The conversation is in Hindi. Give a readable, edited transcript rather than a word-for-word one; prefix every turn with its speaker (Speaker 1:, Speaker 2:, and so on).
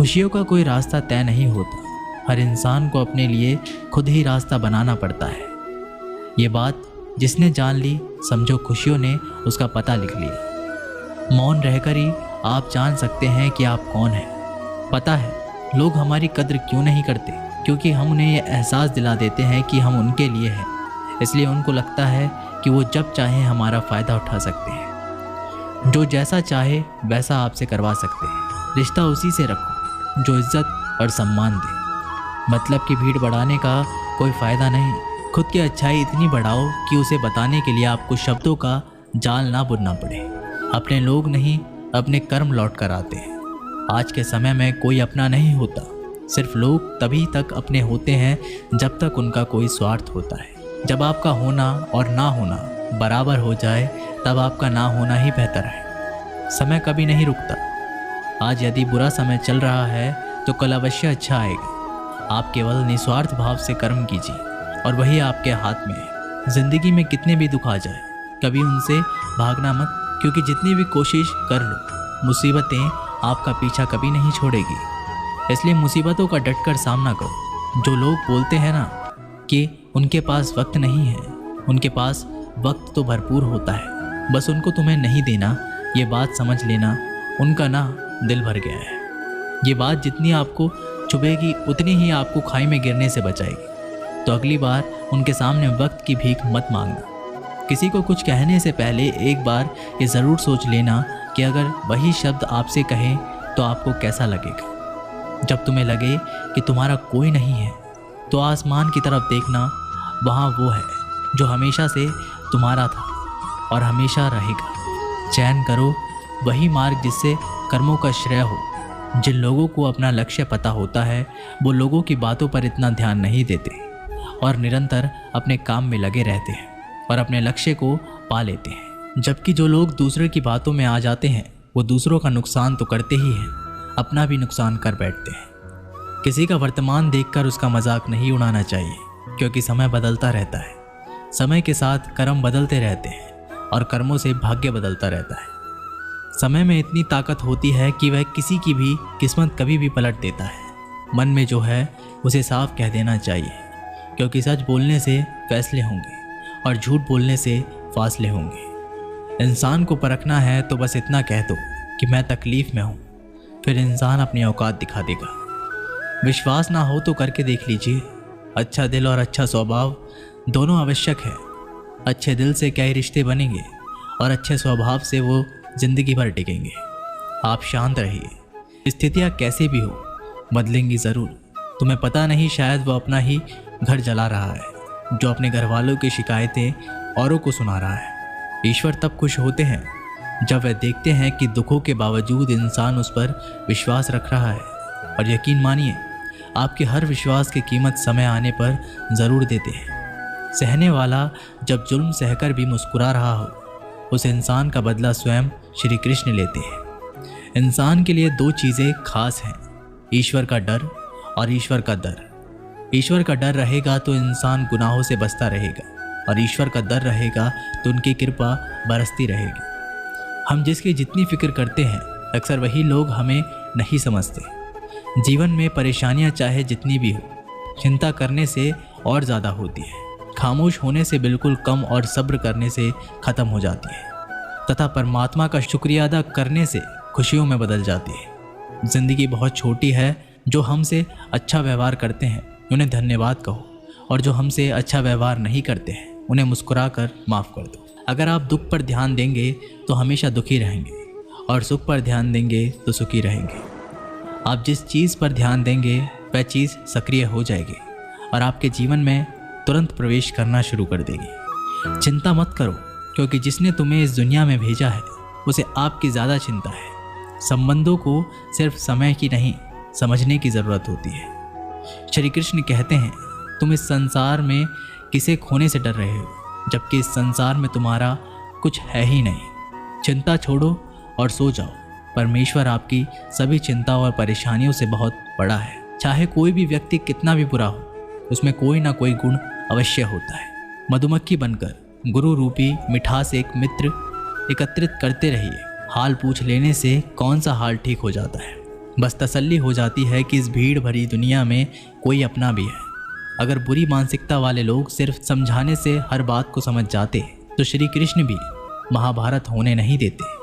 Speaker 1: खुशियों का कोई रास्ता तय नहीं होता, हर इंसान को अपने लिए खुद ही रास्ता बनाना पड़ता है। ये बात जिसने जान ली, समझो खुशियों ने उसका पता लिख लिया। मौन रहकर ही आप जान सकते हैं कि आप कौन हैं। पता है लोग हमारी कद्र क्यों नहीं करते, क्योंकि हम उन्हें ये एहसास दिला देते हैं कि हम उनके लिए हैं। इसलिए उनको लगता है कि वो जब चाहें हमारा फ़ायदा उठा सकते हैं, जो जैसा चाहे वैसा आपसे करवा सकते हैं। रिश्ता उसी से रखो जो इज्जत और सम्मान दे। मतलब की भीड़ बढ़ाने का कोई फ़ायदा नहीं। खुद की अच्छाई इतनी बढ़ाओ कि उसे बताने के लिए आपको शब्दों का जाल ना बुनना पड़े। अपने लोग नहीं, अपने कर्म लौट कर आते हैं। आज के समय में कोई अपना नहीं होता, सिर्फ लोग तभी तक अपने होते हैं जब तक उनका कोई स्वार्थ होता है। जब आपका होना और ना होना बराबर हो जाए, तब आपका ना होना ही बेहतर है। समय कभी नहीं रुकता। आज यदि बुरा समय चल रहा है तो कल अवश्य अच्छा आएगा। आप केवल निस्वार्थ भाव से कर्म कीजिए और वही आपके हाथ में है। जिंदगी में कितने भी दुख आ जाए, कभी उनसे भागना मत, क्योंकि जितनी भी कोशिश कर लो, मुसीबतें आपका पीछा कभी नहीं छोड़ेगी। इसलिए मुसीबतों का डटकर सामना करो। जो लोग बोलते हैं ना कि उनके पास वक्त नहीं है, उनके पास वक्त तो भरपूर होता है, बस उनको तुम्हें नहीं देना। ये बात समझ लेना, उनका ना दिल भर गया है। ये बात जितनी आपको चुभेगी उतनी ही आपको खाई में गिरने से बचाएगी। तो अगली बार उनके सामने वक्त की भीख मत मांगना। किसी को कुछ कहने से पहले एक बार ये ज़रूर सोच लेना कि अगर वही शब्द आपसे कहें तो आपको कैसा लगेगा। जब तुम्हें लगे कि तुम्हारा कोई नहीं है तो आसमान की तरफ देखना, वहाँ वो है जो हमेशा से तुम्हारा था और हमेशा रहेगा। चयन करो वही मार्ग जिससे कर्मों का श्रेय हो। जिन लोगों को अपना लक्ष्य पता होता है वो लोगों की बातों पर इतना ध्यान नहीं देते और निरंतर अपने काम में लगे रहते हैं और अपने लक्ष्य को पा लेते हैं। जबकि जो लोग दूसरे की बातों में आ जाते हैं वो दूसरों का नुकसान तो करते ही हैं, अपना भी नुकसान कर बैठते हैं। किसी का वर्तमान देखकर उसका मजाक नहीं उड़ाना चाहिए, क्योंकि समय बदलता रहता है। समय के साथ कर्म बदलते रहते हैं और कर्मों से भाग्य बदलता रहता है। समय में इतनी ताकत होती है कि वह किसी की भी किस्मत कभी भी पलट देता है। मन में जो है उसे साफ कह देना चाहिए, क्योंकि सच बोलने से फैसले होंगे और झूठ बोलने से फासले होंगे। इंसान को परखना है तो बस इतना कह दो कि मैं तकलीफ़ में हूँ, फिर इंसान अपनी औकात दिखा देगा। विश्वास ना हो तो करके देख लीजिए। अच्छा दिल और अच्छा स्वभाव दोनों आवश्यक है। अच्छे दिल से क्या ही रिश्ते बनेंगे और अच्छे स्वभाव से वो जिंदगी भर टिकेंगे। आप शांत रहिए। स्थितियाँ कैसे भी हो बदलेंगी ज़रूर। तुम्हें पता नहीं, शायद वो अपना ही घर जला रहा है जो अपने घर वालों की शिकायतें औरों को सुना रहा है। ईश्वर तब खुश होते हैं जब वह देखते हैं कि दुखों के बावजूद इंसान उस पर विश्वास रख रहा है। और यकीन मानिए, आपके हर विश्वास की कीमत समय आने पर ज़रूर देते हैं। सहने वाला जब जुल्म सहकर भी मुस्कुरा रहा हो, उस इंसान का बदला स्वयं श्री कृष्ण लेते हैं। इंसान के लिए दो चीज़ें खास हैं, ईश्वर का डर और ईश्वर का दर। ईश्वर का डर रहेगा तो इंसान गुनाहों से बचता रहेगा, और ईश्वर का दर रहेगा तो उनकी कृपा बरसती रहेगी। हम जिसकी जितनी फिक्र करते हैं, अक्सर वही लोग हमें नहीं समझते। जीवन में परेशानियां चाहे जितनी भी हो, चिंता करने से और ज़्यादा होती है। खामोश होने से बिल्कुल कम और सब्र करने से ख़त्म हो जाती है, तथा परमात्मा का शुक्रिया अदा करने से खुशियों में बदल जाती है। ज़िंदगी बहुत छोटी है। जो हमसे अच्छा व्यवहार करते हैं उन्हें धन्यवाद कहो, और जो हमसे अच्छा व्यवहार नहीं करते हैं उन्हें मुस्कुरा कर माफ़ कर दो। अगर आप दुख पर ध्यान देंगे तो हमेशा दुखी रहेंगे, और सुख पर ध्यान देंगे तो सुखी रहेंगे। आप जिस चीज़ पर ध्यान देंगे वह चीज़ सक्रिय हो जाएगी और आपके जीवन में तुरंत प्रवेश करना शुरू कर देगी। चिंता मत करो, क्योंकि जिसने तुम्हें इस दुनिया में भेजा है उसे आपकी ज़्यादा चिंता है। संबंधों को सिर्फ समय की नहीं, समझने की ज़रूरत होती है। श्री कृष्ण कहते हैं, तुम इस संसार में किसे खोने से डर रहे हो, जबकि इस संसार में तुम्हारा कुछ है ही नहीं। चिंता छोड़ो और सो जाओ। परमेश्वर आपकी सभी चिंताओं और परेशानियों से बहुत बड़ा है। चाहे कोई भी व्यक्ति कितना भी बुरा हो, उसमें कोई ना कोई गुण अवश्य होता है। मधुमक्खी बनकर गुरु रूपी मिठास एक मित्र एकत्रित करते रहिए। हाल पूछ लेने से कौन सा हाल ठीक हो जाता है। बस तसल्ली हो जाती है कि इस भीड़ भरी दुनिया में कोई अपना भी है। अगर बुरी मानसिकता वाले लोग सिर्फ समझाने से हर बात को समझ जाते तो श्री कृष्ण भी महाभारत होने नहीं देते।